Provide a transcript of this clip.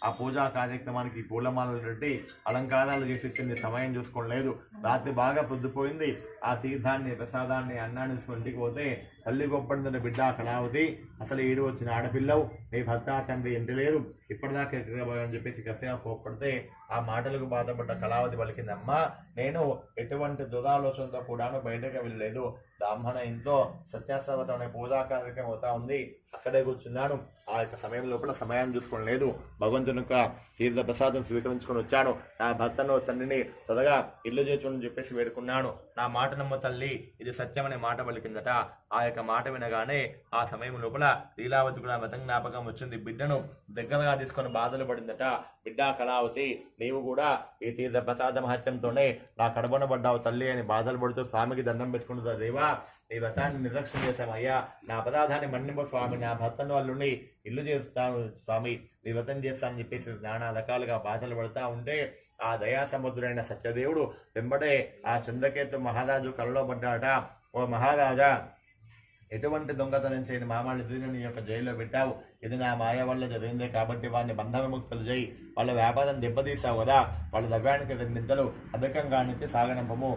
ఆ పూజా కార్యక్రమానికి పూలమాలలు పెట్టి అలంకారాలు చేసి సమయం చూసుకోలేదు. రాత్రి బాగా పొద్దుపోయింది. ఆ తీర్థాన్ని ప్రసాదాన్ని అన్నాన్ని ఇంటికి పోతే తల్లి గొప్పడిన బిడ్డ కళావతి, అసలు ఏడు వచ్చిన ఆడపిల్లవు, నీ భర్త తండ్రి ఇంటి లేదు, ఇప్పటిదాకా ఎక్కడని చెప్పేసి గట్టిగా కోప్పడితే ఆ మాటలకు బాధపడ్డ కళావతి పలికిందమ్మా, నేను ఎటువంటి దురాలోచనతో కూడాను బయటకు వెళ్ళలేదు. బ్రాహ్మణ ఇంట్లో సత్యాశ్రవతం అనే పూజా కార్యక్రమం అవుతా ఉంది, అక్కడే కూర్చున్నాను. ఆ యొక్క సమయం లోపల సమయం చూసుకోవడం లేదు. భగవంతుని యొక్క తీర్థ ప్రసాదం స్వీకరించుకొని వచ్చాను. నా భర్తను తండ్రిని త్వరగా ఇల్లు చేర్చుని చెప్పేసి వేడుకున్నాను. నా మాట నమ్మ తల్లి, ఇది సత్యమనే మాట పలికిందట. ఆ యొక్క మాట వినగానే ఆ సమయం లోపల లీలావతి కూడా వ్రతం జ్ఞాపకం వచ్చింది. బిడ్డను దగ్గరగా తీసుకొని బాధలు పడిందట. బిడ్డ కళావతి, నీవు కూడా ఈ తీర్థ ప్రసాద మహత్యంతోనే నా కడబన పడ్డావు తల్లి అని బాధలు పడుతూ స్వామికి దండం పెట్టుకుంటుందా, దేవా నీ వ్రతాన్ని నిర్లక్ష్యం చేశామయ్యా, నా అపరాధాన్ని మన్నింపు స్వామి, నా భర్తను వాళ్ళుండి ఇల్లు చేస్తాను స్వామి, నీ వ్రతం చేస్తానని చెప్పేసి నానా రకాలుగా బాధలు పడుతూ ఉంటే ఆ దయా సముద్రుడైన సత్యదేవుడు వెంబడే ఆ చంద్రకేతు మహారాజు కలలో పడ్డాట. ఓ మహారాజా, ఎటువంటి దొంగతనం చేయని మామాళ్ళు ఎదురు నీ యొక్క జైల్లో పెట్టావు, ఇది నా మాయ వల్ల జరిగిందే కాబట్టి వారిని బంధ విముక్తులు చేయి, వాళ్ళ వ్యాపారం దెబ్బతీసావు కదా, వాళ్ళ ద్రవ్యానికి నిందలు అధికంగా నుంచి సాగనంపము.